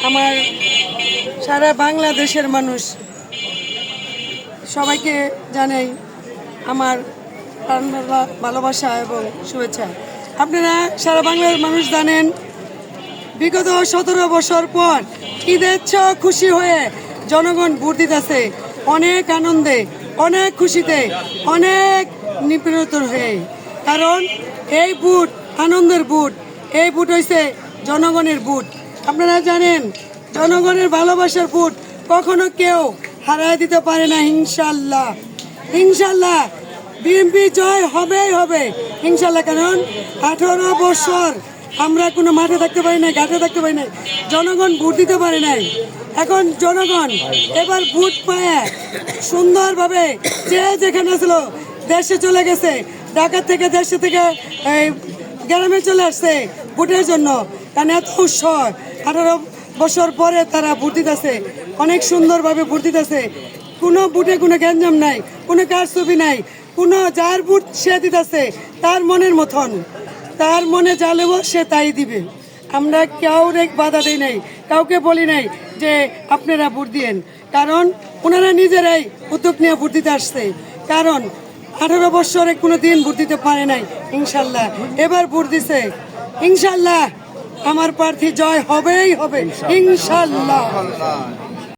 আমার সারা বাংলাদেশের মানুষ সবাইকে জানাই আমার ভালোবাসা এবং শুভেচ্ছা। আপনারা সারা বাংলার মানুষ জানেন, বিগত 17 বছর পর ঈদের খুশি হয়ে জনগণ ভোট দিতেছে অনেক আনন্দে, অনেক খুশিতে, অনেক নিপীড়িত হয়ে। কারণ এই ভোট আনন্দের ভোট, এই ভোট হয়েছে জনগণের ভোট। আপনারা জানেন জনগণের ভালোবাসার ভোট কখনো কেউ হারায় দিতে পারে না। ইনশাল্লাহ ইনশাল্লাহ বিএনপি জয় হবেই হবে ইনশাল্লাহ। কারণ 18 বছর আমরা কোনো মাঠে থাকতে পারি নাই, ঘাটে থাকতে পারি নাই, জনগণ ভোট দিতে পারে নাই। এখন জনগণ এবার ভোট পায় সুন্দরভাবে, যে যেখানে ছিল দেশে চলে গেছে, ঢাকা থেকে দেশে থেকে গ্রামে চলে আসছে ভোটের জন্য। কারণ এত উৎসব, 18 বছর পরে তারা ভোট দিতেছে, অনেক সুন্দরভাবে ভোট দিতেছে। কোনো ভোটে কোনো গ্যাঞ্জাম নাই, কোনো কারচুপি নাই, কোনো যার ভোট সে দিতেছে তার মনের মতন, তার মনে যা লেব সে তাই দিবে। আমরা কাউরে বাধা দিই নাই, কাউকে বলি নাই যে আপনারা ভোট দিয়েন। কারণ ওনারা নিজেরাই উদ্যোগ নিয়ে ভোট দিতে আসছে। কারণ 18 বছরে কোনো দিন ভোট দিতে পারে নাই। ইনশাল্লাহ এবার ভোট দিছে, ইনশাল্লাহ আমার প্রার্থী জয় হবেই হবে ইনশাল্লাহ।